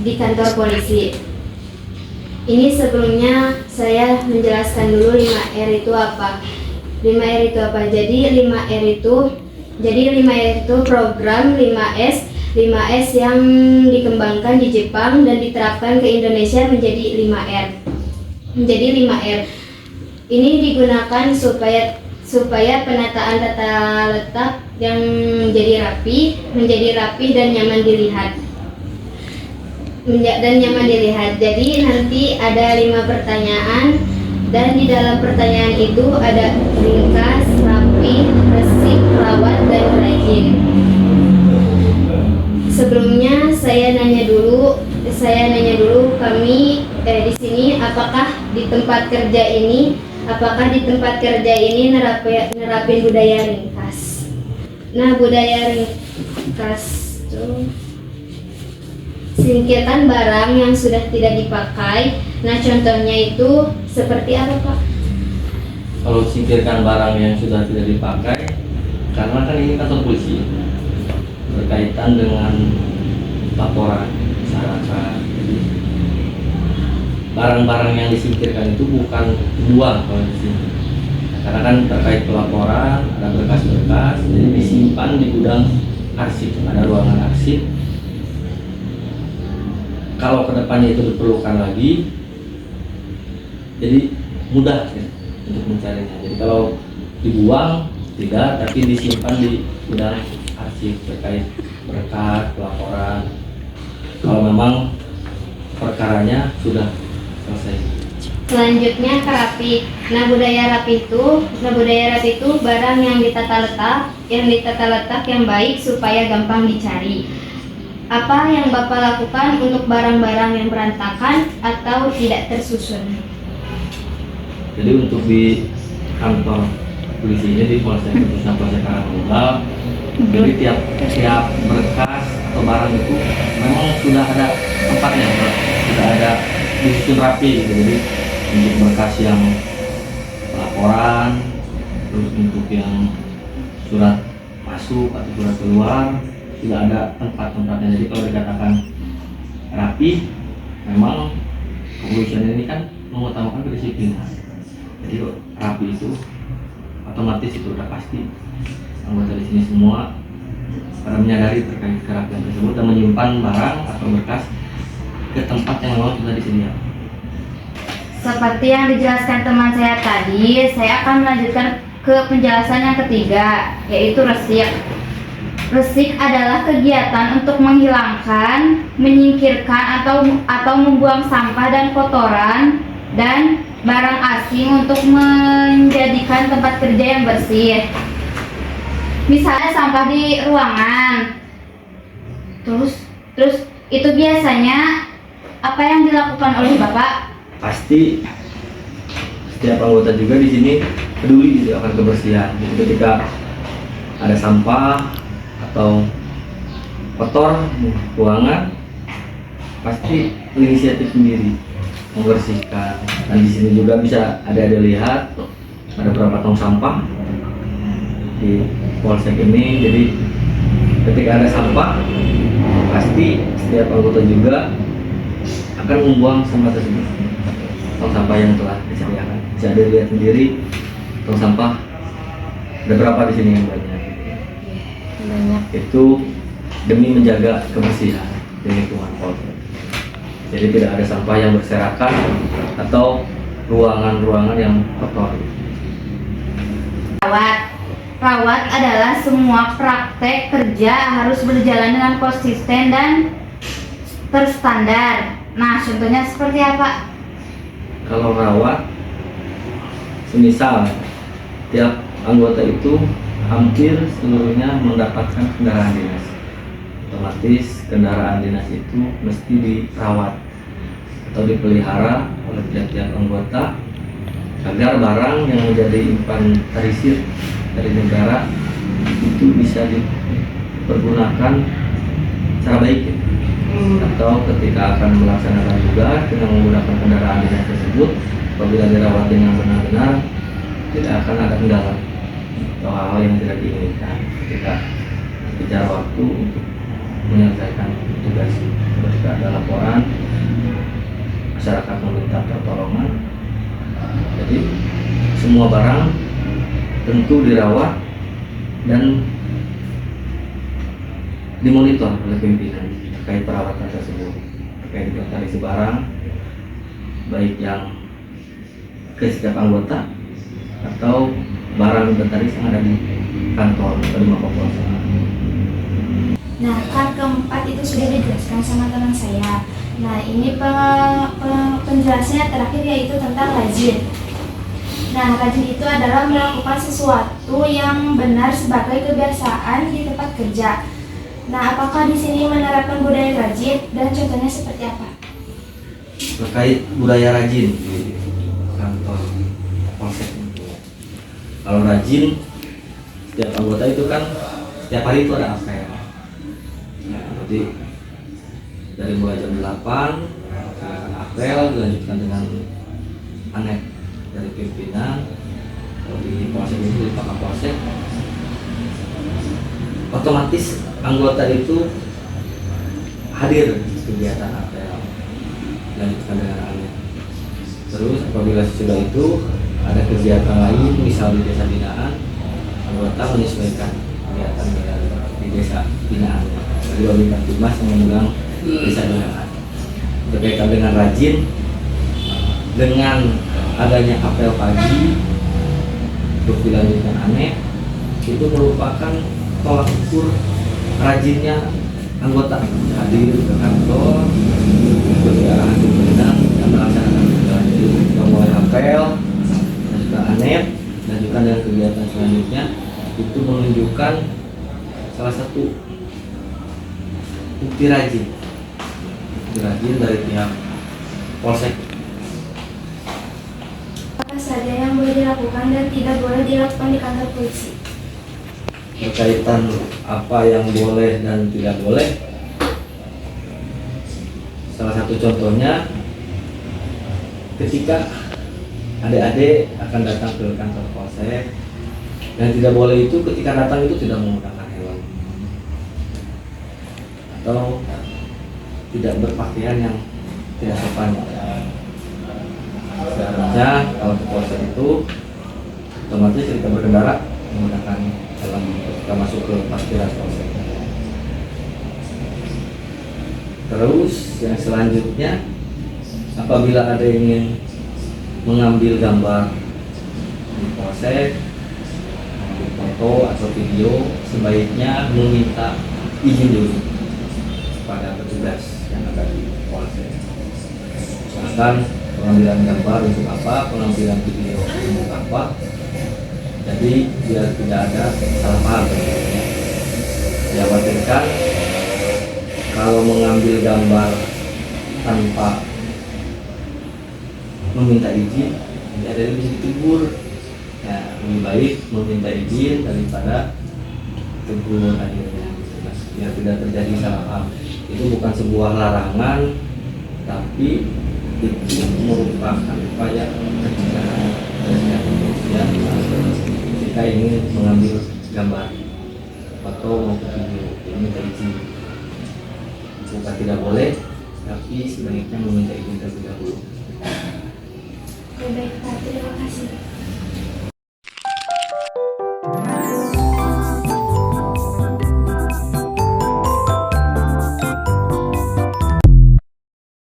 di kantor polisi. Ini sebelumnya saya menjelaskan dulu 5R itu apa. 5R itu apa? Jadi 5R itu program 5S. 5S yang dikembangkan di Jepang dan diterapkan ke Indonesia menjadi 5R. Menjadi 5R. Ini digunakan supaya penataan tata letak yang menjadi rapi dan nyaman dilihat. Jadi nanti ada 5 pertanyaan dan di dalam pertanyaan itu ada ringkas, rapi, resik, rawat, dan rajin. Sebelumnya saya nanya dulu kami di sini apakah di tempat kerja ini nerapin budaya ringkas. Nah, budaya ringkas itu singkirkan barang yang sudah tidak dipakai. Nah, contohnya itu seperti apa, Pak? Kalau singkirkan barang yang sudah tidak dipakai, karena kan ini kantor polisi berkaitan dengan laporan masyarakat. Jadi barang-barang yang disingkirkan itu bukan dibuang kalau di sini. Karena kan terkait pelaporan, ada berkas-berkas, jadi disimpan di gudang arsip, ada ruangan arsip. Kalau kedepannya itu diperlukan lagi, jadi mudah ya, untuk mencarinya. Jadi kalau dibuang tidak, tapi disimpan di gudang arsip terkait berkas, pelaporan. Kalau memang perkaranya sudah selesai. Selanjutnya ke rapi. Nah, budaya rapi itu barang yang ditata letak yang baik supaya gampang dicari. Apa yang Bapak lakukan untuk barang-barang yang berantakan atau tidak tersusun? Jadi untuk di kantor polisi ini di Polsek Karangtunggal, jadi tiap berkas atau barang itu memang sudah ada tempatnya, sudah ada disusun rapi gitu. Jadi untuk berkas yang laporan, terus untuk yang surat masuk atau surat keluar, sudah ada tempat-tempatnya. Jadi kalau dikatakan rapi, memang kepolisian ini kan mengutamakan kedisiplinan. Jadi rapi itu otomatis itu udah pasti anggota di sini semua pada menyadari terkait kerapian tersebut dan menyimpan barang atau berkas ke tempat yang memang sudah disediakan. Seperti yang dijelaskan teman saya tadi, saya akan melanjutkan ke penjelasan yang ketiga, yaitu resik. Resik adalah kegiatan untuk menghilangkan, menyingkirkan atau membuang sampah dan kotoran dan barang asing untuk menjadikan tempat kerja yang bersih. Misalnya sampah di ruangan. Terus itu biasanya apa yang dilakukan oleh Bapak? Pasti setiap anggota juga di sini peduli gitu akan kebersihan. Jadi ketika ada sampah atau kotor ruangan, pasti inisiatif sendiri membersihkan. Dan di sini juga bisa ada lihat ada beberapa tong sampah di polsek ini. Jadi ketika ada sampah, pasti setiap anggota juga akan membuang sampah tersebut. Tong sampah yang telah disediakan bisa dilihat sendiri. Tong sampah ada berapa di sini yang banyak. Itu demi menjaga kebersihan di lingkungan polsek. Jadi tidak ada sampah yang berserakan atau ruangan-ruangan yang kotor. Rawat adalah semua praktek kerja harus berjalan dengan konsisten dan terstandar. Nah, contohnya seperti apa? Kalau rawat, semisal tiap anggota itu hampir seluruhnya mendapatkan kendaraan dinas. Otomatis kendaraan dinas itu mesti dirawat atau dipelihara oleh tiap-tiap anggota agar barang yang menjadi inventarisir dari negara itu bisa dipergunakan secara baik ya. Atau ketika akan melaksanakan tugas dengan menggunakan kendaraan dinas tersebut, apabila dirawat dengan benar-benar tidak akan ada kendala atau hal-hal yang tidak diinginkan ketika bicara waktu untuk menyelesaikan tugas seperti jika ada laporan masyarakat meminta pertolongan. Jadi semua barang tentu dirawat dan dimonitor oleh pimpinan terkait perawatan tersebut, terkait inventarisasi barang baik yang ke setiap anggota atau barang inventaris yang ada di kantor atau di Mapolres. Nah, kan keempat itu sudah dijelaskan sama teman saya. Nah, ini penjelasannya terakhir yaitu tentang rajin. Nah, rajin itu adalah melakukan sesuatu yang benar sebagai kebiasaan di tempat kerja. Nah, apakah di sini menerapkan budaya rajin dan contohnya seperti apa? Terkait budaya rajin di kantor polsek. Kalau rajin, setiap anggota itu kan setiap hari itu ada apel. Nah, jadi dari mulai jam 8 akan apel dilanjutkan dengan anek dari pimpinan. Kalau di polsek itu di Pak Kapolsek, otomatis anggota itu hadir di kegiatan apel, dilanjutkan dengan anek. Terus apabila sudah itu ada kegiatan lain, misal di desa binaan, anggota menyesuaikan kegiatan di desa binaannya. Jadi Wabinkan Timas yang mengundang desa binaan. Berkaitan dengan rajin, dengan adanya apel pagi untuk dilanjutkan anek, itu merupakan tolak ukur rajinnya anggota hadir ke kantor, mengikuti arahan pimpinan dan melaksanakan tugas. Jadi kita mulai apel, lanjutkan anet, lanjutkan dengan kegiatan selanjutnya, itu menunjukkan salah satu bukti rajin dari pihak polsek. Apa saja yang boleh dilakukan dan tidak boleh dilakukan di kantor polisi? Berkaitan apa yang boleh dan tidak boleh, salah satu contohnya ketika adik-adik akan datang ke kantor polsek, yang tidak boleh itu ketika datang itu tidak menggunakan helm atau tidak berpakaian yang tidak sopan. Seharusnya kalau ke polsek itu otomatis ketika berkendara menggunakan helm ketika masuk ke parkiran polsek. Terus yang selanjutnya, apabila ada yang ingin mengambil gambar di polsek, mengambil foto atau video, sebaiknya meminta izin dulu pada petugas yang ada di polsek. Misalkan pengambilan gambar untuk apa, pengambilan video untuk apa. Jadi biar tidak ada salah paham. Dikhawatirkan kalau mengambil gambar tanpa meminta izin, tidak ada yang bisa ditegur. Ya, lebih baik meminta izin daripada tegur akhirnya. Biar tidak terjadi salah paham. Itu bukan sebuah larangan, tapi itu merupakan upaya pencegahan dan kemudian jika ingin mengambil gambar foto maupun video meminta izin. Bukan tidak boleh, tapi sebaiknya meminta izin terlebih dahulu. Baik, Pak. Terima kasih.